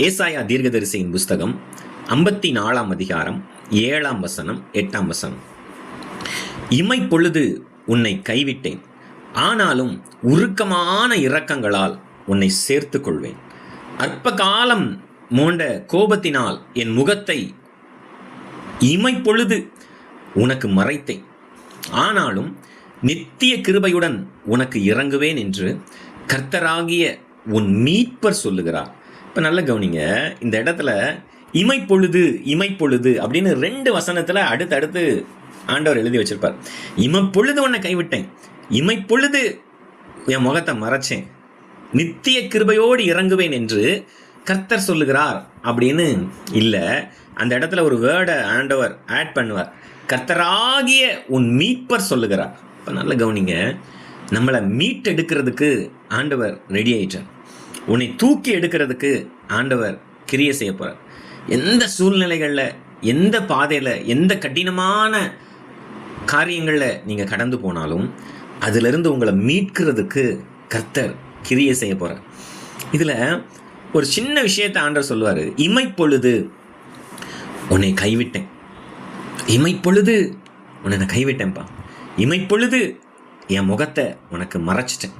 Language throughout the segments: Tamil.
ஏசாயா தீர்க்கதரிசியின் புஸ்தகம் 54ஆம் அதிகாரம் 7ஆம் வசனம் 8ஆம் வசனம். இமைப்பொழுது உன்னை கைவிட்டேன், ஆனாலும் உருக்கமான இரக்கங்களால் உன்னை சேர்த்து கொள்வேன். அற்ப காலம் மோண்ட கோபத்தினால் என் முகத்தை இமைப்பொழுது உனக்கு மறைத்தேன், ஆனாலும் நித்திய கிருபையுடன் உனக்கு இறங்குவேன் என்று கர்த்தராகிய உன் மீட்பர் சொல்லுகிறார். இப்போ நல்ல கவனிங்க, இந்த இடத்துல இமைப்பொழுது இமைப்பொழுது அப்படின்னு 2 வசனத்தில் அடுத்தடுத்து ஆண்டவர் எழுதி வச்சிருப்பார். இமைப்பொழுது உன்னை கைவிட்டேன், இமைப்பொழுது என் முகத்தை மறைச்சேன், நித்திய கிருபையோடு இறங்குவேன் என்று கர்த்தர் சொல்லுகிறார் அப்படின்னு இல்லை. அந்த இடத்துல ஒரு வேர்டை ஆண்டவர் ஆட் பண்ணுவார், கர்த்தராகிய உன் மீட்பர் சொல்லுகிறார். இப்போ நல்ல கவனிங்க, நம்மளை மீட்டெடுக்கிறதுக்கு ஆண்டவர் ரெடி ஆயிட்டார். உன்னை தூக்கி எடுக்கிறதுக்கு ஆண்டவர் கிரியை செய்ய போகிறார். எந்த சூழ்நிலைகளில், எந்த பாதையில், எந்த கடினமான காரியங்களில் நீங்கள் கடந்து போனாலும் அதிலிருந்து உங்களை மீட்கிறதுக்கு கர்த்தர் கிரியை செய்ய போகிறார். இதில் ஒரு சின்ன விஷயத்தை ஆண்டவர் சொல்லுவார், இமைப்பொழுது உன்னை கைவிட்டேன், இமைப்பொழுது உன்னை நான் கைவிட்டேன்ப்பா, இமைப்பொழுது என் முகத்தை உனக்கு மறைச்சிட்டேன்.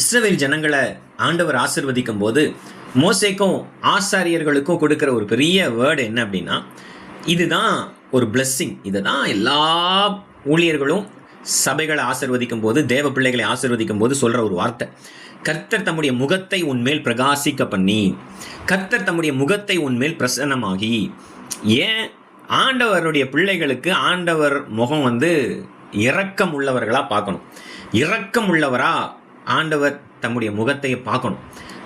இஸ்ரவேல் ஜனங்களை ஆண்டவர் ஆசீர்வதிக்கும் போது மோசேக்கும் ஆசாரியர்களுக்கும் கொடுக்குற ஒரு பெரிய வேர்டு என்ன அப்படின்னா, இதுதான் ஒரு பிளெஸ்ஸிங். இதை தான் எல்லா ஊழியர்களும் சபைகளை ஆசீர்வதிக்கும் போது, தேவ பிள்ளைகளை ஆசீர்வதிக்கும் போது சொல்கிற ஒரு வார்த்தை, கர்த்தர் தம்முடைய முகத்தை உன்மேல் பிரகாசிக்க பண்ணி, கர்த்தர் தம்முடைய முகத்தை உன்மேல் பிரசன்னமாகி. ஏன் ஆண்டவருடைய பிள்ளைகளுக்கு ஆண்டவர் முகம் இரக்கம் உள்ளவர்களாக பார்க்கணும். இரக்கம் உள்ளவரா ஆண்டவர் தம்முடைய முகத்தை பார்க்கணும்.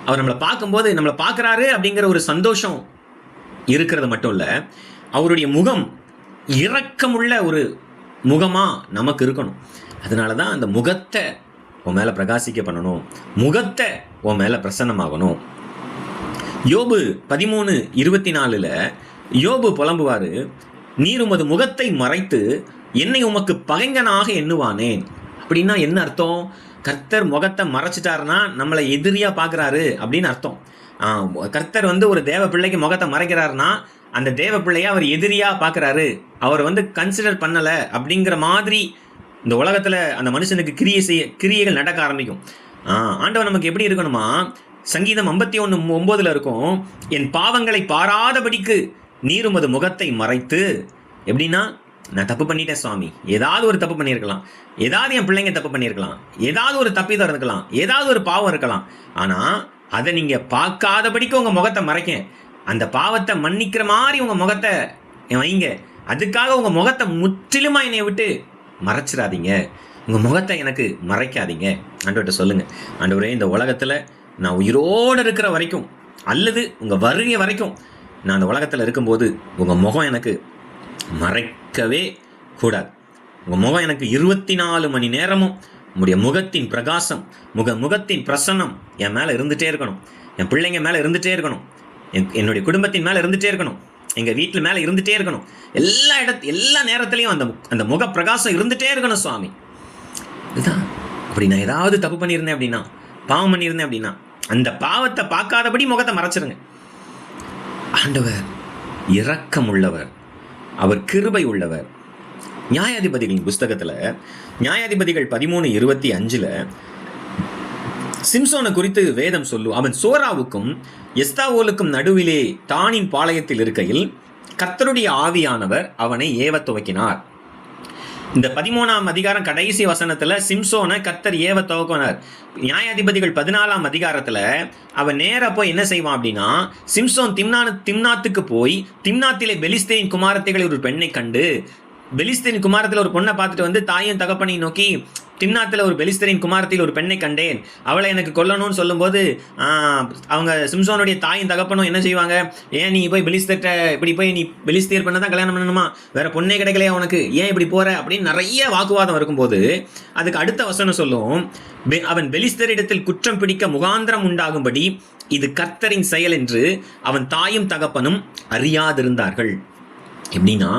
அவர் நம்மளை பார்க்கும்போது நம்மளை பார்க்குறாரு அப்படிங்கிற ஒரு சந்தோஷம் இருக்கிறது மட்டும் இல்லை, அவருடைய முகம் இரக்கமுள்ள ஒரு முகமாக நமக்கு இருக்கணும். அதனால தான் அந்த முகத்தை உன் மேலே பிரகாசிக்க பண்ணணும், முகத்தை உன் மேலே பிரசன்னமாகணும். யோபு 13:24 யோபு புலம்புவார், நீர் உமது முகத்தை மறைத்து என்னை உமக்கு பகைங்கனாக எண்ணுவானேன். அப்படின்னா என்ன அர்த்தம்? கர்த்தர் முகத்தை மறைச்சிட்டாருன்னா நம்மளை எதிரியாக பார்க்குறாரு அப்படின்னு அர்த்தம். கர்த்தர் ஒரு தேவ பிள்ளைக்கு முகத்தை மறைக்கிறாருன்னா அந்த தேவ பிள்ளையை அவர் எதிரியாக பார்க்குறாரு, அவர் கன்சிடர் பண்ணலை அப்படிங்கிற மாதிரி இந்த உலகத்தில் அந்த மனுஷனுக்கு கிரியைகள் நடக்க ஆரம்பிக்கும். ஆண்டவர் நமக்கு எப்படி இருக்கணுமா, சங்கீதம் 51:9 இருக்கும், என் பாவங்களை பாராதபடிக்கு நீர் உமது முகத்தை மறைத்து. எப்படின்னா, நான் தப்பு பண்ணிட்டேன் சுவாமி, ஏதாவது ஒரு தப்பு பண்ணியிருக்கலாம், ஏதாவது என் பிள்ளைங்க தப்பு பண்ணியிருக்கலாம், ஏதாவது ஒரு தப்பிதம் இருக்கலாம், ஏதாவது ஒரு பாவம் இருக்கலாம், ஆனால் அதை நீங்கள் பார்க்காதபடிக்கு உங்கள் முகத்தை மறைக்க, அந்த பாவத்தை மன்னிக்கிற மாதிரி உங்கள் முகத்தை வைங்க. அதுக்காக உங்கள் முகத்தை முற்றிலுமாக என்னை விட்டு மறைச்சிடாதீங்க, உங்கள் முகத்தை எனக்கு மறைக்காதீங்க. ஆண்டவர்கிட்ட சொல்லுங்கள், ஆண்டவரே இந்த உலகத்தில் நான் உயிரோடு இருக்கிற வரைக்கும் அல்லது உங்கள் வருகை வரைக்கும் நான் அந்த உலகத்தில் இருக்கும்போது உங்கள் முகம் எனக்கு மறைக்கவே கூடாது. உங்கள் முகம் எனக்கு 24 மணி நேரமும் உங்களுடைய முகத்தின் பிரகாசம், முகத்தின் பிரசன்னம் என் மேலே இருந்துகிட்டே இருக்கணும், என் பிள்ளைங்க மேலே இருந்துகிட்டே இருக்கணும், என்னுடைய குடும்பத்தின் மேலே இருந்துகிட்டே இருக்கணும், எங்கள் வீட்டில் மேலே இருந்துகிட்டே இருக்கணும், எல்லா நேரத்துலையும் அந்த முக பிரகாசம் இருந்துகிட்டே இருக்கணும் சுவாமி. இதுதான். அப்படி நான் ஏதாவது தப்பு பண்ணியிருந்தேன் அப்படின்னா, பாவம் பண்ணியிருந்தேன் அப்படின்னா, அந்த பாவத்தை பார்க்காதபடி முகத்தை மறைச்சிருங்க. ஆண்டவர் இரக்கம் உள்ளவர், அவர் கிருபை உள்ளவர். நியாயாதிபதிகளின் புஸ்தகத்தில் நியாயாதிபதிகள் 13:25 சிம்சோனை குறித்து வேதம் சொல்லு, அவன் சோராவுக்கும் எஸ்தாவோலுக்கும் நடுவிலே தானின் பாளையத்தில் இருக்கையில் கர்த்தருடைய ஆவியானவர் அவனை ஏவத் துவக்கினார். இந்த 13ஆம் அதிகாரம் கடைசி வசனத்தில் சிம்சோனை கர்த்தர் ஏவ துவக்கினார். நியாயாதிபதிகள் 14ஆம் அதிகாரத்தில் அவன் நேராக போய் என்ன செய்வான் அப்படின்னா, சிம்சோன் திம்னாத்துக்கு போய் திம்னாத்திலே பெலிஸ்தேரின் குமாரத்திகளை ஒரு பெண்ணை கண்டு, பெலிஸ்தரின் குமாரத்தில் ஒரு பொண்ணை பார்த்துட்டு தாயும் தகப்பனையும் நோக்கி, திம்னாத்தில் ஒரு பெலிஸ்தரின் குமாரத்தில் ஒரு பெண்ணை கண்டேன், அவளை எனக்கு கொல்லணும்னு சொல்லும்போது அவங்க சிம்சோனுடைய தாயும் தகப்பனும் என்ன செய்வாங்க, ஏன் நீ போய் பெலிஸ்தர்கிட்ட இப்படி போய் நீ பெலிஸ்தியர் பண்ண தான் கல்யாணம் பண்ணணுமா, வேற பொண்ணே கிடைக்கலையா உனக்கு, ஏன் இப்படி போற அப்படின்னு நிறைய வாக்குவாதம் இருக்கும்போது அதுக்கு அடுத்த வசனம் சொல்லும், அவன் பெலிஸ்தரிடத்தில் குற்றம் பிடிக்க முகாந்திரம் உண்டாகும்படி இது கர்த்தரின் செயல் என்று அவன் தாயும் தகப்பனும் அறியாதிருந்தார்கள். எப்படின்னா,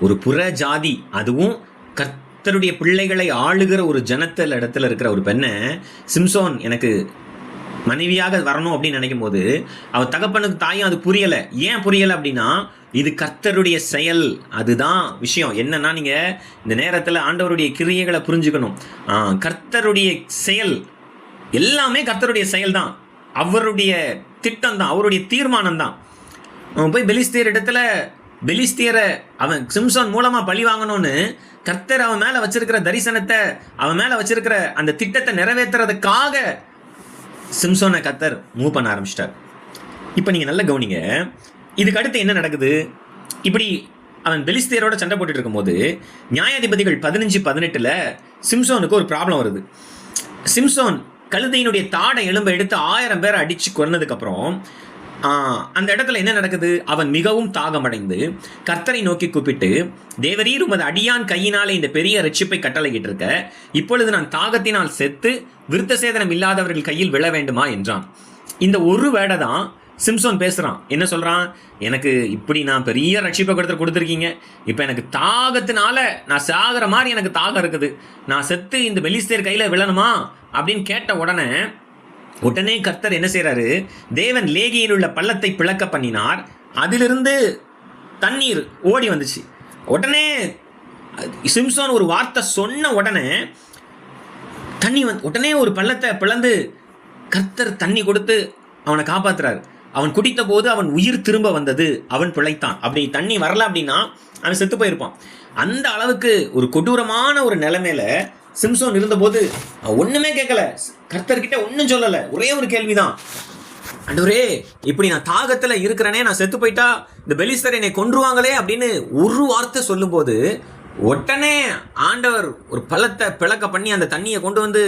ஒரு புற ஜாதி, அதுவும் கர்த்தருடைய பிள்ளைகளை ஆளுகிற ஒரு இடத்துல இருக்கிற ஒரு பெண்ணை சிம்சோன் எனக்கு மனைவியாக வரணும் அப்படின்னு நினைக்கும் போது அவர் தகப்பனுக்கு தாயும் அது புரியலை. ஏன் புரியலை அப்படின்னா இது கர்த்தருடைய செயல். அதுதான் விஷயம். என்னன்னா நீங்கள் இந்த நேரத்தில் ஆண்டவருடைய கிரியைகளை புரிஞ்சுக்கணும். கர்த்தருடைய செயல் எல்லாமே கர்த்தருடைய செயல் தான், அவருடைய திட்டம் தான், அவருடைய தீர்மானம் தான். அவன் போய் பெலிஸ்தியரை அவன் சிம்சோன் மூலமாக பழி வாங்கணும்னு கர்த்தர் அவன் மேலே வச்சிருக்கிற தரிசனத்தை, அவன் மேலே வச்சிருக்கிற அந்த திட்டத்தை நிறைவேற்றுறதுக்காக சிம்சோனை கர்த்தர் மூவ் பண்ண ஆரம்பிச்சிட்டார். இப்போ நீங்கள் நல்லா கவனிங்க, இதுக்கு அடுத்து என்ன நடக்குது? இப்படி அவன் பெலிஸ்தியரோட சண்டை போட்டுட்டு இருக்கும்போது நியாயாதிபதிகள் 15:18 சிம்சோனுக்கு ஒரு ப்ராப்ளம் வருது. சிம்சோன் கழுதையினுடைய தாடை எலும்பை எடுத்து 1000 பேரை அடித்து கொன்னதுக்கப்புறம் அந்த இடத்துல என்ன நடக்குது? அவன் மிகவும் தாகமடைந்து கர்த்தரை நோக்கி கூப்பிட்டு, தேவரீர் உமது அடியான் கையினாலே இந்த பெரிய ரட்சிப்பை கட்டளையிட்டு இருக்க, இப்பொழுது நான் தாகத்தினால் செத்து விருத்த சேதனம் இல்லாதவர்கள் கையில் விழ வேண்டுமா என்றான். இந்த ஒரு வேடை தான் சிம்சோன் பேசுகிறான். என்ன சொல்கிறான்? எனக்கு இப்படி நான் பெரிய ரட்சிப்பை கொடுத்துருக்கீங்க, இப்போ எனக்கு தாகத்தினால நான் சாகிற மாதிரி எனக்கு தாகம் இருக்குது, நான் செத்து இந்த பெலிஸ்தியர் கையில் விழணுமா அப்படின்னு கேட்ட உடனே கர்த்தர் என்ன செய்கிறாரு? தேவன் லேகியில் உள்ள பள்ளத்தை பிளக்க பண்ணினார், அதிலிருந்து தண்ணீர் ஓடி வந்துச்சு. உடனே சிம்சோன் ஒரு வார்த்தை சொன்ன உடனே உடனே ஒரு பள்ளத்தை பிளந்து கர்த்தர் தண்ணி கொடுத்து அவனை காப்பாத்துறாரு. அவன் குடித்த போது அவன் உயிர் திரும்ப வந்தது, அவன் பிழைத்தான். அப்படி தண்ணி வரல அப்படின்னா அவன் செத்து போயிருப்பான். அந்த அளவுக்கு ஒரு கொடூரமான ஒரு நிலைமையில சிம்சோன் இருந்தபோது ஒண்ணுமே கேட்கல, கர்த்தர்கிட்ட ஒன்றும் சொல்லலை. ஒரே ஒரு கேள்விதான், ஆண்டவரே இப்படி நான் தாகத்துல இருக்கிறனே, நான் செத்து போயிட்டா இந்த பெலிஸ்தர் என்னை கொன்றுவாங்களே அப்படின்னு ஒரு வார்த்தை சொல்லும்போது உடனே ஆண்டவர் ஒரு பள்ளத்தை பிளக்க பண்ணி அந்த தண்ணியை கொண்டு வந்து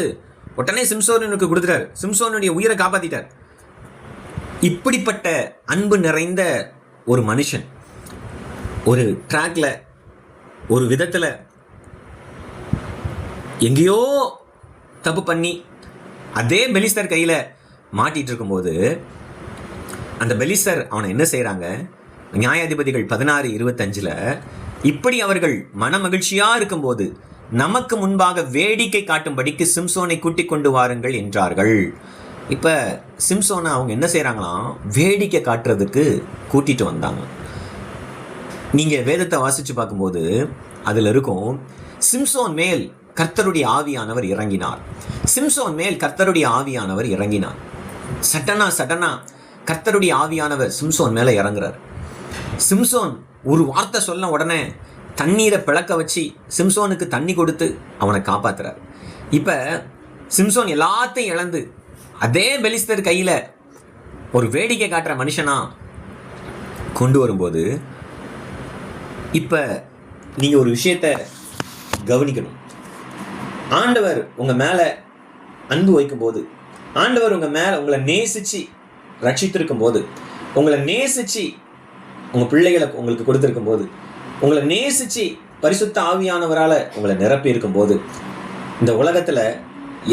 உடனே சிம்சோனுக்கு கொடுத்துட்டார். சிம்சோனுடைய உயிரை காப்பாத்திட்டார். இப்படிப்பட்ட அன்பு நிறைந்த ஒரு மனுஷன் ஒரு ட்ராக்ல ஒரு விதத்தில் எங்கேயோ தப்பு பண்ணி அதே பெலிஸ்தர் கையில் மாட்டிகிட்டு இருக்கும்போது அந்த பெலிஸ்தர் அவனை என்ன செய்கிறாங்க? நியாயாதிபதிகள் 16:25 இப்படி அவர்கள் மன மகிழ்ச்சியாக இருக்கும்போது நமக்கு முன்பாக வேடிக்கை காட்டும்படிக்கு சிம்சோனை கூட்டிக் கொண்டு வாருங்கள் என்றார்கள். இப்போ சிம்சோனை அவங்க என்ன செய்கிறாங்களாம்? வேடிக்கை காட்டுறதுக்கு கூட்டிகிட்டு வந்தாங்க. நீங்கள் வேதத்தை வாசித்து பார்க்கும்போது அதில் இருக்கும், சிம்சோன் மேல் கர்த்தருடைய ஆவியானவர் இறங்கினார். சிம்சோன் மேல் கர்த்தருடைய ஆவியானவர் இறங்கினார். சட்டனா கர்த்தருடைய ஆவியானவர் சிம்சோன் மேலே இறங்குறார். சிம்சோன் ஒரு வார்த்தை சொல்ல உடனே தண்ணீரை பிளக்க வச்சு சிம்சோனுக்கு தண்ணி கொடுத்து அவனை காப்பாத்துறார். இப்போ சிம்சோன் எல்லாத்தையும் இழந்து அதே பெலிஸ்தர் கையில் ஒரு வேடிக்கை காட்டுற மனுஷனா கொண்டு வரும்போது இப்போ நீங்கள் ஒரு விஷயத்தை கவனிக்கணும். ஆண்டவர் உங்கள் மேலே அன்பு வைக்கும்போது, ஆண்டவர் உங்களை நேசித்து ரட்சித்திருக்கும் போது, உங்களை நேசித்து உங்கள் பிள்ளைகளை உங்களுக்கு கொடுத்துருக்கும் போது, உங்களை நேசித்து பரிசுத்த ஆவியானவரால் உங்களை நிரப்பி இருக்கும்போது, இந்த உலகத்தில்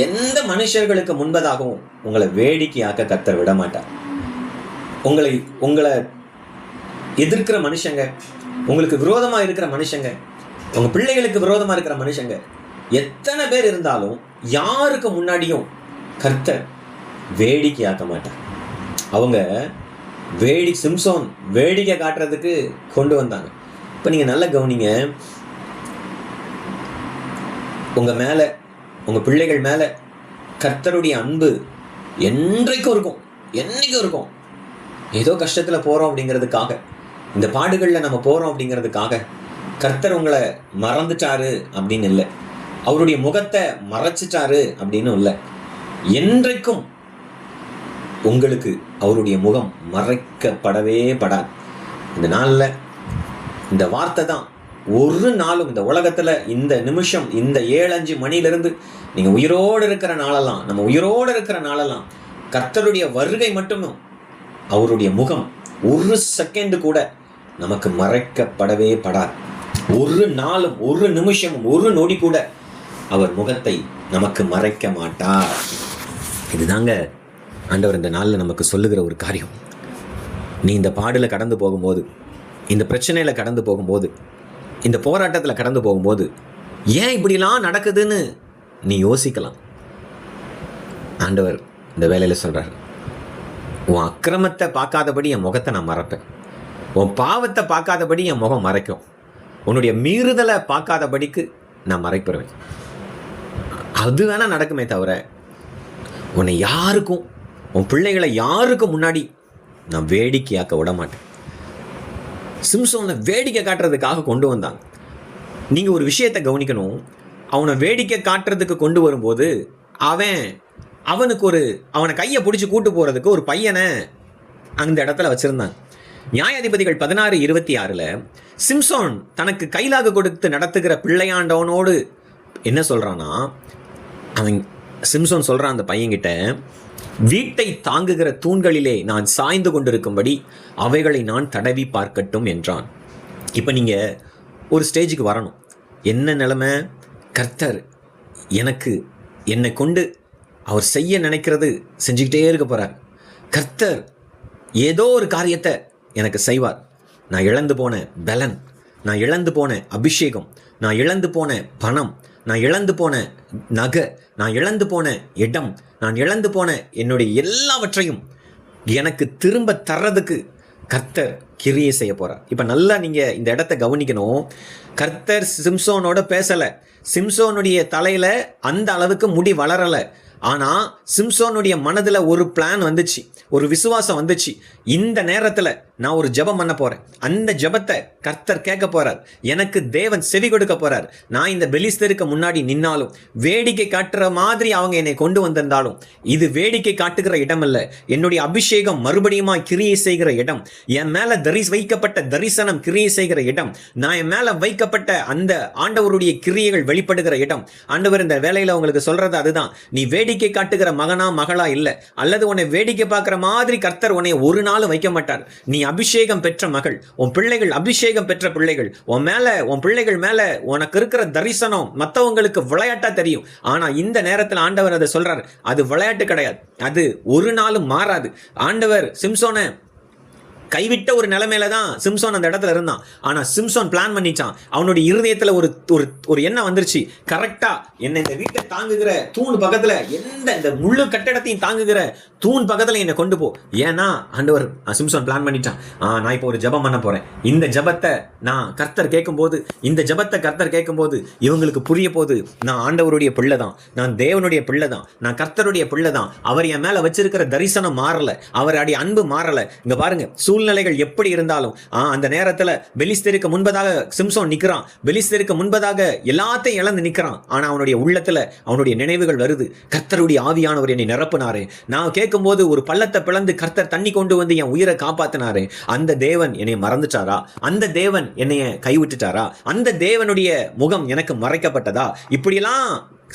எந்த மனுஷர்களுக்கு முன்பதாகவும் உங்களை வேடிக்கையாக்க கர்த்தர் விட மாட்டார். உங்களை எதிர்க்கிற மனுஷங்க, உங்களுக்கு விரோதமாக இருக்கிற மனுஷங்க, உங்கள் பிள்ளைகளுக்கு விரோதமாக இருக்கிற மனுஷங்க எத்தனை பேர் இருந்தாலும் யாருக்கு முன்னாடியும் கர்த்தர் வேடிக்கையாக்க மாட்டார். அவங்க சிம்சோன் வேடிக்கை காட்டுறதுக்கு கொண்டு வந்தாங்க. இப்போ நீங்கள் நல்லா கவனிங்க, உங்கள் மேலே உங்கள் பிள்ளைகள் மேலே கர்த்தருடைய அன்பு என்றைக்கும் இருக்கும், என்றைக்கும் இருக்கும். ஏதோ கஷ்டத்தில் போகிறோம் அப்படிங்கிறதுக்காக, இந்த பாடுகளில் நம்ம போகிறோம் அப்படிங்கிறதுக்காக கர்த்தர் உங்களை மறந்துட்டாரு அப்படின்னு இல்லை, அவருடைய முகத்தை மறைச்சிட்டாரு அப்படின்னு இல்லை. என்றைக்கும் உங்களுக்கு அவருடைய முகம் மறைக்கப்படவே படாது. இந்த நாளில் இந்த வார்த்தை தான் ஒரு நாளும் இந்த உலகத்தில் இந்த நிமிஷம் இந்த 7-5 மணிலிருந்து நீங்கள் உயிரோடு இருக்கிற நாளெல்லாம், நம்ம உயிரோடு இருக்கிற நாளெல்லாம் கர்த்தருடைய வருகை மட்டும், அவருடைய முகம் ஒரு செகண்டு கூட நமக்கு மறைக்கப்படவே படாது. ஒரு நாளும் ஒரு நிமிஷமும் ஒரு நொடி கூட அவர் முகத்தை நமக்கு மறைக்க மாட்டார். இதுதாங்க ஆண்டவர் இந்த நாளில் நமக்கு சொல்லுகிற ஒரு காரியம். நீ இந்த பாடில் கடந்து போகும்போது, இந்த பிரச்சனையில் கடந்து போகும்போது, இந்த போராட்டத்தில் கடந்து போகும்போது ஏன் இப்படிலாம் நடக்குதுன்னு நீ யோசிக்கலாம். ஆண்டவர் இந்த வேலையில் சொல்கிறார், உன் அக்கிரமத்தை பார்க்காதபடி என் முகத்தை நான் மறைப்பேன், உன் பாவத்தை பார்க்காதபடி என் முகம் மறைக்கும், உன்னுடைய மீறுதலை பார்க்காதபடிக்கு நான் மறைப்பிடுவேன். அது வேணால் நடக்குமே தவிர உன்னை யாருக்கும், உன் பிள்ளைகளை யாருக்கும் முன்னாடி நான் வேடிக்கையாக்க விட மாட்டேன். சிம்சோனை வேடிக்கை காட்டுறதுக்காக கொண்டு வந்தாங்க. நீங்கள் ஒரு விஷயத்தை கவனிக்கணும். அவனை வேடிக்கை காட்டுறதுக்கு கொண்டு வரும்போது அவனை கையை பிடிச்சி கூட்டு போகிறதுக்கு ஒரு பையனை அந்த இடத்துல வச்சுருந்தாங்க. நியாயாதிபதிகள் 16:26 சிம்சோன் தனக்கு கைலாக கொடுத்து நடத்துகிற பிள்ளையாண்டவனோடு என்ன சொல்கிறான்னா, சிம்சோன் சொல்கிறான் அந்த பையன்கிட்ட, வீட்டை தாங்குகிற தூண்களிலே நான் சாய்ந்து கொண்டிருக்கும்படி அவைகளை நான் தடவி பார்க்கட்டும் என்றான். இப்போ நீங்கள் ஒரு ஸ்டேஜுக்கு வரணும். என்ன நிலைமை? கர்த்தர் என்னை கொண்டு அவர் செய்ய நினைக்கிறது செஞ்சுக்கிட்டே இருக்க போகிறார். கர்த்தர் ஏதோ ஒரு காரியத்தை எனக்கு செய்வார். நான் இழந்து போன பலன், நான் இழந்து போன அபிஷேகம், நான் இழந்து போன பணம், நான் இழந்து போன நகை, நான் இழந்து போன இடம், நான் இழந்து போன என்னுடைய எல்லாவற்றையும் எனக்கு திரும்ப தர்றதுக்கு கர்த்தர் கிரியை செய்ய போகிறார். இப்போ நல்லா நீங்கள் இந்த இடத்த கவனிக்கணும். கர்த்தர் சிம்சோனோட பேசலை. சிம்சோனுடைய தலையில் அந்த அளவுக்கு முடி வளரலை. ஆனால் சிம்சோனுடைய மனதில் ஒரு பிளான் வந்துச்சு, ஒரு விசுவாசம் வந்துச்சு. இந்த நேரத்தில் நான் ஒரு ஜெபம் பண்ண போகிறேன், அந்த ஜெபத்தை கர்த்தர் கேட்க போகிறார், எனக்கு தேவன் செவி கொடுக்க போகிறார். நான் இந்த பெலிஸ்தருக்கு முன்னாடி நின்னாலும், வேடிக்கை காட்டுற மாதிரி அவங்க என்னை கொண்டு வந்திருந்தாலும், இது வேடிக்கை காட்டுகிற இடம் இல்லை, என்னுடைய அபிஷேகம் மறுபடியும் கிரியை செய்கிற இடம், என் மேலே வைக்கப்பட்ட தரிசனம் கிரியை செய்கிற இடம், நான் என் மேலே வைக்கப்பட்ட அந்த ஆண்டவருடைய கிரியைகள் வெளிப்படுகிற இடம். ஆண்டவர் இந்த வேலையில் உங்களுக்கு சொல்கிறது அதுதான். நீ வேடிக்கை காட்டுகிற மகனா மகளா இல்லை, அல்லது உன்னை வேடிக்கை பார்க்குற மாதிரி கர்த்தர் உன்னை ஒரு நாள் வைக்க மாட்டார். நீ அபிஷேகம் பெற்ற மகள், உன் பிள்ளைகள் அபிஷேகம் பெற்ற பிள்ளைகள், உன் பிள்ளைகள் மேல உனக்கு இருக்கிற தரிசனம் மற்றவங்களுக்கு விளையாட்டா தெரியும். ஆனா இந்த நேரத்தில் ஆண்டவர் அதை சொல்றார், அது விளையாட்டு கிடையாது, அது ஒரு நாளும் மாறாது. ஆண்டவர் சிம்சோனை கைவிட்ட ஒரு நிலைமையில தான் சிம்சோன் அந்த இடத்துல இருந்தான். ஆனால் சிம்சோன் பிளான் பண்ணிச்சான். அவனுடைய இருதயத்தில் ஒரு எண்ணம் வந்துருச்சு, கரெக்டா என்னை இந்த வீட்டை தாங்குகிற தூண் பக்கத்தில், இந்த முழு கட்டடத்தையும் தாங்குகிற தூண் பக்கத்தில் என்னை கொண்டு போ. ஏன்னா ஆண்டவர் சிம்சோன் பிளான் பண்ணிட்டான், நான் இப்போ ஒரு ஜெபம் பண்ண போறேன், இந்த ஜெபத்தை நான் கர்த்தர் கேட்கும்போது இவங்களுக்கு புரிய போது நான் ஆண்டவருடைய பிள்ளை தான், நான் தேவனுடைய பிள்ளை தான், நான் கர்த்தருடைய பிள்ளை தான். அவர் என் மேல வச்சிருக்கிற தரிசனம் மாறல, அவருடைய அன்பு மாறல. இங்க பாருங்க, சூழ்நிலைகள் எப்படி இருந்தாலும் அந்த நேரத்தில் பெலிஸ்தருக்கு முன்பதாக சிம்சோன் நிற்கிறான். பெலிஸ்தருக்கு முன்பதாக எல்லாத்தையும் இழந்து நிற்கிறான். ஆனால் அவனுடைய உள்ளத்தில் அவனுடைய நினைவுகள் வருது, கர்த்தருடைய ஆவியானவர் என்னை நிரப்பினாரு. நான் கேட்கும்போது ஒரு பள்ளத்தை பிளந்து கர்த்தர் தண்ணி கொண்டு வந்து என் உயிரை காப்பாத்தினாரு. அந்த தேவன் என்னை மறந்துட்டாரா? அந்த தேவன் என்னைய கைவிட்டுட்டாரா? அந்த தேவனுடைய முகம் எனக்கு மறைக்கப்பட்டதா? இப்படியெல்லாம்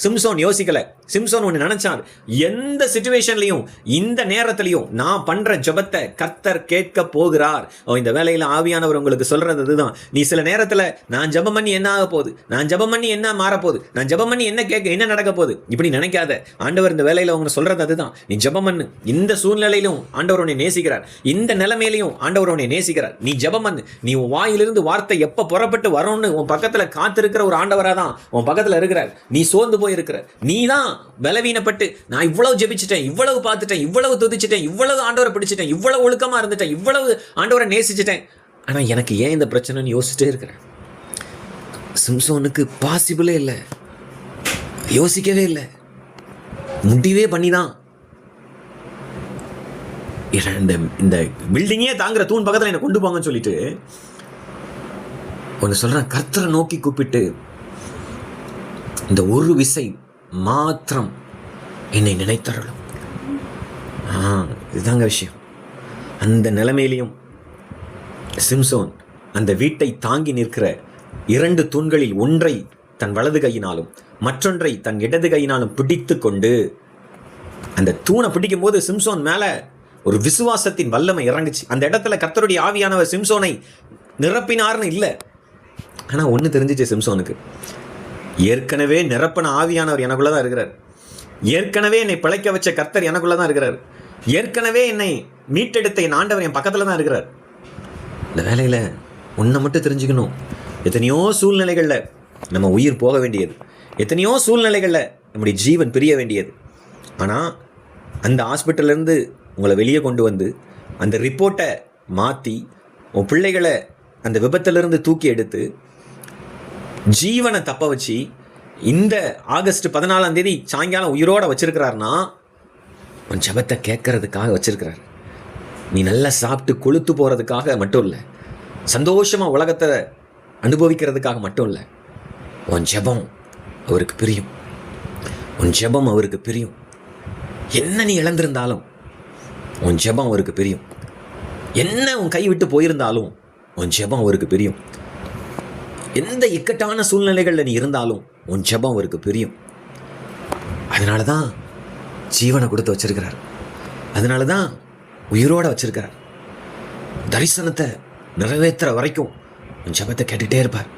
சிம்சோன் யோசிக்கல. சிம்சோன் ஒன்று நினைச்சார், எந்த சிச்சுவேஷன்லையும் இந்த நேரத்திலையும் நான் பண்ற ஜெபத்தை கர்த்தர் கேட்க போகிறார். இந்த வேலையில் ஆவியானவர் உங்களுக்கு சொல்றது அதுதான். நீ சில நேரத்தில் நான் ஜெபம் பண்ணி என்ன ஆக போகுது, நான் ஜெபம் பண்ணி என்ன மாறப்போகுது, நான் ஜெபம் பண்ணி என்ன நடக்க போகுது, இப்படி நினைக்காத. ஆண்டவர் இந்த வேலையில் அவங்க சொல்றது அதுதான். நீ ஜெபம் பண்ணு. இந்த சூழ்நிலையிலும் ஆண்டவர் உன்னை நேசிக்கிறார், இந்த நிலைமையிலையும் ஆண்டவர் உன்னை நேசிக்கிறார். நீ ஜெபம் பண்ணு. நீ உன் வாயிலிருந்து வார்த்தை எப்போ புறப்பட்டு வரும்னு உன் பக்கத்தில் காத்திருக்கிற ஒரு ஆண்டவராக தான் உன் பக்கத்தில் இருக்கிறார். நீ சோர்ந்து போயிருக்கிற, நீ தான் பலவீனப்பட்டு, நான் இவ்வளவு ஜெபிச்சிட்டேன், இவ்வளவு பார்த்துட்டேன், இவ்வளவு துதிச்சிட்டேன், இவ்வளவு ஆண்டவரை பிடிச்சிட்டேன், இவ்வளவு ஒழுக்கமா இருந்துட்டேன், இவ்வளவு ஆண்டவரை நேசிச்சிட்டேன், ஆனா எனக்கு ஏன் இந்த பிரச்சனைன்னு யோசிச்சுட்டே இருக்கிறேன். சிம்சோனுக்கு பாசிபிளே இல்லை, யோசிக்கவே இல்லை, முடிவே பண்ணிதான் இந்த பில்டிங்கே தாங்குற தூண் பக்கத்தில் என்னை கொண்டு போங்கன்னு சொல்லிட்டு ஒன்று சொல்றேன். கர்த்தரை நோக்கி கூப்பிட்டு இந்த ஒரு விசை மாத்திரம் என்னை நினைத்தரலும். இதுதாங்க விஷயம். அந்த நிலைமையிலையும் சிம்சோன் அந்த வீட்டை தாங்கி நிற்கிற 2 தூண்களில் ஒன்றை தன் வலது கையினாலும் மற்றொன்றை தன் இடது கையினாலும் பிடித்து கொண்டு, அந்த தூணை பிடிக்கும் போது சிம்சோன் மேல ஒரு விசுவாசத்தின் வல்லமை இறங்குச்சு. அந்த இடத்துல கர்த்தருடைய ஆவியானவர் சிம்சோனை நிரப்பினார்னு இல்லை, ஆனால் ஒன்று தெரிஞ்சிச்சு சிம்சோனுக்கு, ஏற்கனவே நிரப்பின ஆவியானவர் எனக்குள்ள தான் இருக்கிறார், ஏற்கனவே என்னை பிழைக்க வச்ச கர்த்தர் எனக்குள்ள தான் இருக்கிறார், ஏற்கனவே என்னை மீட்டெடுத்த என் ஆண்டவர் என் பக்கத்தில் தான் இருக்கிறார். இந்த வேலையில் ஒன்றை மட்டும் தெரிஞ்சுக்கணும், எத்தனையோ சூழ்நிலைகளில் நம்ம உயிர் போக வேண்டியது, எத்தனையோ சூழ்நிலைகளில் நம்முடைய ஜீவன் பிரிய வேண்டியது. ஆனால் அந்த ஹாஸ்பிட்டல்லேருந்து உங்களை வெளியே கொண்டு வந்து அந்த ரிப்போர்ட்டை மாற்றி உன் பிள்ளைகளை அந்த விபத்திலிருந்து தூக்கி எடுத்து ஜீவனை தப்ப வச்சு இந்த ஆகஸ்ட் 14 சாயங்காலம் உயிரோடு வச்சிருக்கிறாருன்னா உன் ஜெபத்தை கேட்கறதுக்காக வச்சிருக்கிறார். நீ நல்லா சாப்பிட்டு கொளுத்து போகிறதுக்காக மட்டும் இல்லை, சந்தோஷமாக உலகத்தை அனுபவிக்கிறதுக்காக மட்டும் இல்லை. உன் ஜெபம் அவருக்கு பிரியும். உன் ஜெபம் அவருக்கு பிரியும். என்ன நீ இழந்திருந்தாலும் உன் ஜெபம் அவருக்கு பிரியும். என்ன உன் கை விட்டு போயிருந்தாலும் உன் ஜெபம் அவருக்கு பிரியும். எந்த இக்கட்டான சூழ்நிலைகளில் நீ இருந்தாலும் உன் ஜெபம் அவருக்கு பிரியும். அதனால தான் ஜீவனை கொடுத்து வச்சிருக்கிறார். அதனால தான் உயிரோடு வச்சிருக்கிறார். தரிசனத்தை நிறைவேற்றுற வரைக்கும் உன் ஜெபத்தை கேட்டுக்கிட்டே இருப்பார்.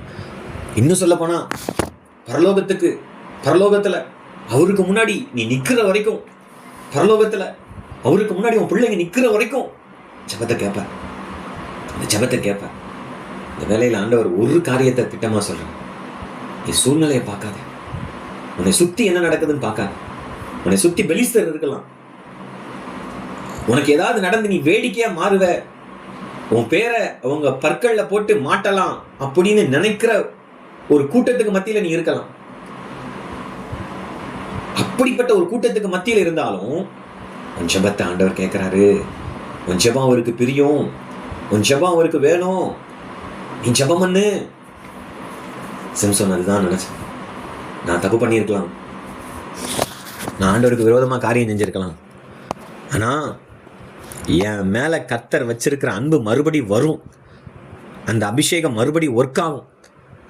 இன்னும் சொல்ல போனால் பரலோகத்தில் அவருக்கு முன்னாடி நீ நிற்கிற வரைக்கும், பரலோகத்தில் அவருக்கு முன்னாடி உன் பிள்ளைங்க நிற்கிற வரைக்கும் ஜெபத்தை கேட்பார். இந்த ஜெபத்தை கேட்பார். இந்த வேலையில் ஆண்டவர் ஒரு காரியத்தை திட்டமாக சொல்கிறார். நீ சூழ்நிலையை பார்க்காத, உன்னை சுற்றி என்ன நடக்குதுன்னு பார்க்காத. உன்னை சுற்றி பெலிஸ்தர் இருக்கலாம், உனக்கு ஏதாவது நடந்து நீ வேடிக்கையாக மாறுவ, உன் பேரை அவங்க பற்களில் போட்டு மாட்டலாம் அப்படின்னு நினைக்கிற ஒரு கூட்டத்துக்கு மத்தியில் நீ இருக்கலாம். அப்படிப்பட்ட ஒரு கூட்டத்துக்கு மத்தியில் இருந்தாலும் உன் ஜெபத்தை ஆண்டவர் கேட்கிறாரு. உன் ஜெபம் அவருக்கு பிரியும். உன் ஜெபம் அவருக்கு வேணும். நீ ஜெபம் பண்ணு. சிம்சோன் அதுதான் நினைச்சேன். நான் தப்பு பண்ணியிருக்கலாம், நான் ஆண்டவருக்கு விரோதமாக காரியம் செஞ்சிருக்கலாம். ஆனால் என் மேலே கர்த்தர் வச்சிருக்கிற அன்பு மறுபடி வரும். அந்த அபிஷேகம் மறுபடி ஒர்க் ஆகும்.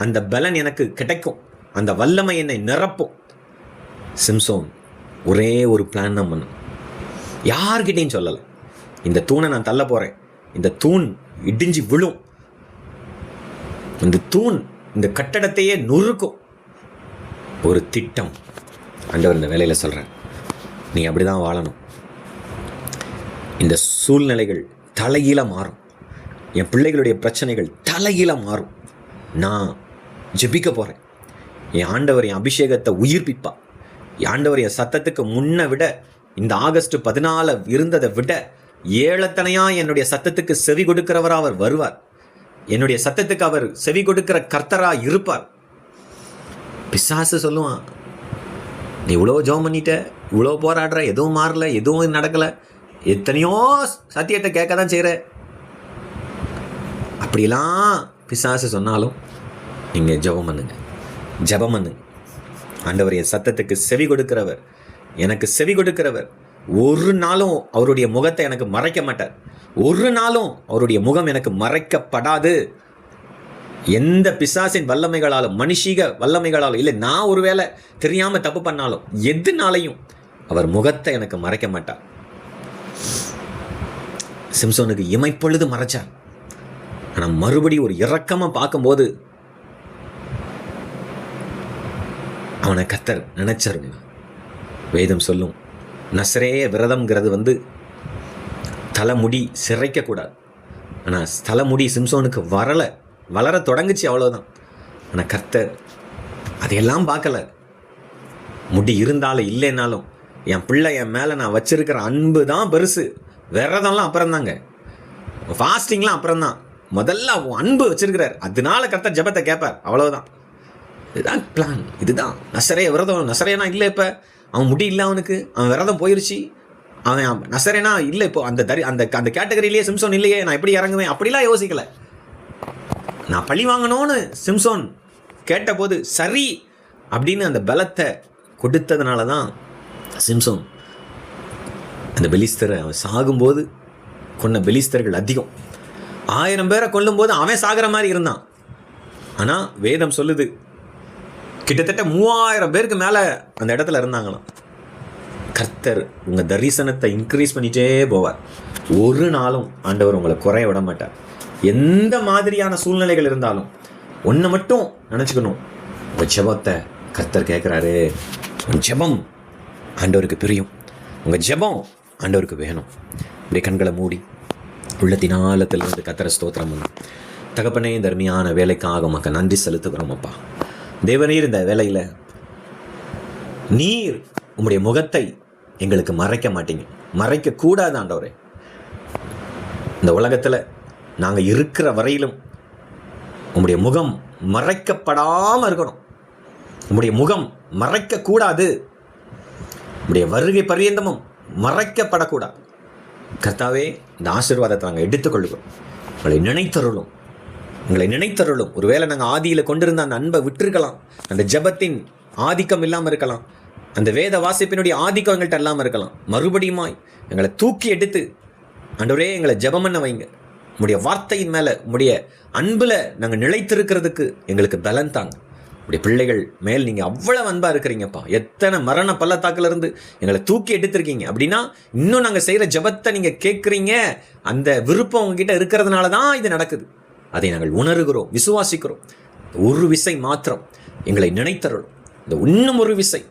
அந்த பலன் எனக்கு கிடைக்கும். அந்த வல்லமை என்னை நிரப்பும். சிம்சோன் ஒரே ஒரு பிளான் தான் பண்ணும். யார்கிட்டையும் சொல்லலை. இந்த தூணை நான் தள்ள போகிறேன், இந்த தூண் இடிஞ்சு விழும், இந்த தூண் இந்த கட்டடத்தையே நொறுக்கும். ஒரு திட்டம் ஆண்டவர் இந்த வேலையில் சொல்கிறேன். நீ அப்படி தான் வாழணும். இந்த சூழ்நிலைகள் தலைகீழ மாறும். என் பிள்ளைகளுடைய பிரச்சனைகள் தலைகீழ மாறும். நான் ஜெபிக்க போகிறேன். என் ஆண்டவர் என் அபிஷேகத்தை உயிர்ப்பிப்பா. என் ஆண்டவர் என் சத்தத்துக்கு முன்ன விட, இந்த ஆகஸ்ட் 14 இருந்ததை விட ஏழத்தனையாக என்னுடைய சத்தத்துக்கு செவி கொடுக்கிறவராக அவர் வருவார். என்னுடைய சத்தத்துக்கு அவர் செவி கொடுக்கிற கர்த்தராக இருப்பார். பிசாசு சொல்லுவான், நீ இவ்வளோ ஜெபம் பண்ணிட்ட, இவ்வளோ போராடுற, எதுவும் மாறல, எதுவும் நடக்கலை, எத்தனையோ சத்தியத்தை கேட்க தான் செய்கிற. அப்படிலாம் பிசாசு சொன்னாலும் நீங்கள் ஜெபம் பண்ணுங்க, ஜெபம் பண்ணுங்க. ஆண்டவர் என் சத்தத்துக்கு செவி கொடுக்கிறவர், எனக்கு செவி கொடுக்கிறவர். ஒரு நாளும் அவருடைய முகத்தை எனக்கு மறைக்க மாட்டார். ஒரு நாளும் அவருடைய முகம் எனக்கு மறைக்கப்படாது. எந்த பிசாசின் வல்லமைகளாலும், மனுஷீக வல்லமைகளாலும் இல்லை, நான் ஒருவேளை தெரியாமல் தப்பு பண்ணாலும் எதுனாலையும் அவர் முகத்தை எனக்கு மறைக்க மாட்டார். சிம்சோனுக்கு இமைப்பொழுது மறைச்சார். ஆனால் மறுபடியும் ஒரு இரக்கமாக பார்க்கும்போது அவனை கர்த்தர் நினைச்சாருங்க. வேதம் சொல்லும், நசரேய விரதம்ங்கிறது தலைமுடி சிரைக்கக்கூடாது. ஆனால் தலைமுடி சிம்சோனுக்கு வளர தொடங்குச்சு, அவ்வளோதான். ஆனால் கர்த்தர் அதையெல்லாம் பார்க்கல. முடி இருந்தாலும் இல்லைன்னாலும் என் பிள்ளை என் மேலே நான் வச்சிருக்கிற அன்பு தான் பெருசு. விரதம்லாம் அப்புறம்தாங்க, ஃபாஸ்டிங்லாம் அப்புறம்தான். முதல்ல அவன் அன்பு வச்சிருக்கிறார். அதனால கர்த்தர் ஜெபத்தை கேட்பார், அவ்வளோதான். இதுதான் பிளான். இதுதான் நசரேய விரதம். நசரேனா இல்லை, இப்போ அவன் முடி இல்லை, அவனுக்கு அவன் விரதம் போயிடுச்சு. அவன் நசரேனா இல்லை, இப்போ அந்த அந்த கேட்டகரியிலேயே சிம்சோன் இல்லையே, நான் எப்படி இறங்குவேன் அப்படிலாம் யோசிக்கலை. நான் பழி வாங்கணும்னு சிம்சோன் கேட்டபோது சரி அப்படின்னு அந்த பலத்தை கொடுத்ததுனால தான் சிம்சோன் அந்த பெலிஸ்தரை, அவன் சாகும்போது கொன்ன பெலிஸ்தர்கள் அதிகம். 1000 பேரை கொல்லும்போது அவன் சாகிற மாதிரி இருந்தான். ஆனால் வேதம் சொல்லுது கிட்டத்தட்ட 3000 பேருக்கு மேலே அந்த இடத்துல இருந்தாங்களாம். கர்த்தர் உங்கள் தரிசனத்தை இன்க்ரீஸ் பண்ணிகிட்டே போவார். ஒரு நாளும் ஆண்டவர் உங்களை குறைய விட மாட்டார். எந்த மாதிரியான சூழ்நிலைகள் இருந்தாலும் ஒன்றை மட்டும் நினச்சிக்கணும், உங்கள் ஜெபத்தை கர்த்தர் கேட்குறாரு. உங்கள் ஜெபம் ஆண்டவருக்கு பிரியும். உங்கள் ஜெபம் ஆண்டவருக்கு வேணும். இப்படி கண்களை மூடி உள்ளத்தின் ஆழத்திலிருந்து கர்த்தரை ஸ்தோத்திரம் பண்ணணும். தகப்பனே, தர்மியான வேலைக்காக மக்கள் நன்றி செலுத்துகிறோம் அப்பா. தேவனீர், இந்த வேலையில் நீர் உம்முடைய முகத்தை எங்களுக்கு மறைக்க மாட்டீங்க, மறைக்கக்கூடாது ஆண்டவரே. இந்த உலகத்தில் நாங்கள் இருக்கிற வரையிலும் உம்முடைய முகம் மறைக்கப்படாமல் இருக்கணும். உம்முடைய முகம் மறைக்கக்கூடாது. உம்முடைய வருகை பரியந்தமும் மறைக்கப்படக்கூடாது. கர்த்தாவே, இந்த ஆசீர்வாதத்தை நாங்கள் எடுத்துக்கொள்கிறோம். எங்களை நினைத்தருளும், எங்களை நினைத்தருளும். ஒருவேளை நாங்கள் ஆதியில் கொண்டிருந்த அந்த அன்பை விட்டுருக்கலாம், அந்த ஜெபத்தின் ஆதிக்கம் இல்லாமல் இருக்கலாம், அந்த வேத வாசிப்பினுடைய ஆதிக்கம் எங்கள்கிட்ட இல்லாமல் இருக்கலாம். மறுபடியுமாய் எங்களை தூக்கி எடுத்து ஆண்டவரே எங்களை ஜெபம் பண்ண வைங்க. உம்முடைய வார்த்தையின் மேலே, உம்முடைய அன்பில் நாங்கள் நிலைத்திருக்கிறதுக்கு எங்களுக்கு பலன் தாங்க. உடைய பிள்ளைகள் மேல் நீங்கள் அவ்வளவு அன்பாக இருக்கிறீங்கப்பா. எத்தனை மரண பள்ளத்தாக்கிலிருந்து எங்களை தூக்கி எடுத்திருக்கீங்க. அப்படின்னா இன்னும் நாங்கள் செய்கிற ஜெபத்தை நீங்கள் கேட்குறீங்க. அந்த விருப்பம் உங்ககிட்ட இருக்கிறதுனால தான் இது நடக்குது. அதை நாங்கள் உணர்கிறோம், விசுவாசிக்கிறோம். ஒரு விசை மாத்திரம் எங்களை நினைத்தருளும். இந்த இன்னும் ஒரு விசை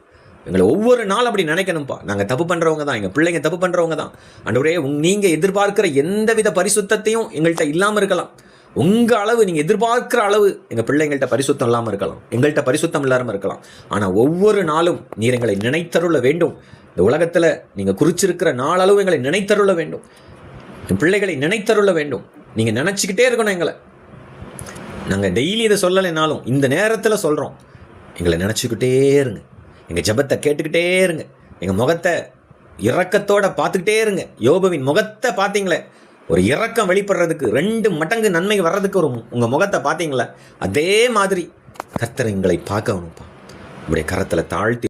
எங்களை ஒவ்வொரு நாள் அப்படி நினைக்கணும்ப்பா. நாங்கள் தப்பு பண்ணுறவங்க தான், எங்கள் பிள்ளைங்க தப்பு பண்ணுறவங்க தான். ஆண்டவரே, நீங்கள் எதிர்பார்க்கிற எந்தவித பரிசுத்தத்தையும் எங்கள்கிட்ட இல்லாமல் இருக்கலாம். உங்கள் அளவு, நீங்கள் எதிர்பார்க்குற அளவு எங்கள் பிள்ளைங்கள்ட்ட பரிசுத்தம் இல்லாமல் இருக்கலாம், எங்கள்கிட்ட பரிசுத்தம் இல்லாமல் இருக்கலாம். ஆனால் ஒவ்வொரு நாளும் நீர் எங்களை நினைத்தருள வேண்டும். இந்த உலகத்தில் நீங்கள் குறிச்சிருக்கிற நாளளவு எங்களை நினைத்தருள வேண்டும். என் பிள்ளைகளை நினைத்தருள வேண்டும். நீங்கள் நினச்சிக்கிட்டே இருக்கணும் எங்களை. நாங்கள் டெய்லி இதை சொல்லலைனாலும் இந்த நேரத்தில் சொல்கிறோம். எங்களை நினச்சிக்கிட்டே இருங்க. எங்கள் ஜெபத்தை கேட்டுக்கிட்டே இருங்க. எங்கள் முகத்தை இரக்கத்தோடு பார்த்துக்கிட்டே இருங்க. யோபுவின் முகத்தை பார்த்தீங்களே, ஒரு இரக்கம் வெளிப்படுறதுக்கு 2 மடங்கு நன்மை வர்றதுக்கு ஒரு உங்கள் முகத்தை பார்த்தீங்களே, அதே மாதிரி கர்த்தர் எங்களை பார்க்கணும்ப்பா. உங்களுடைய கரத்தில் தாழ்த்தி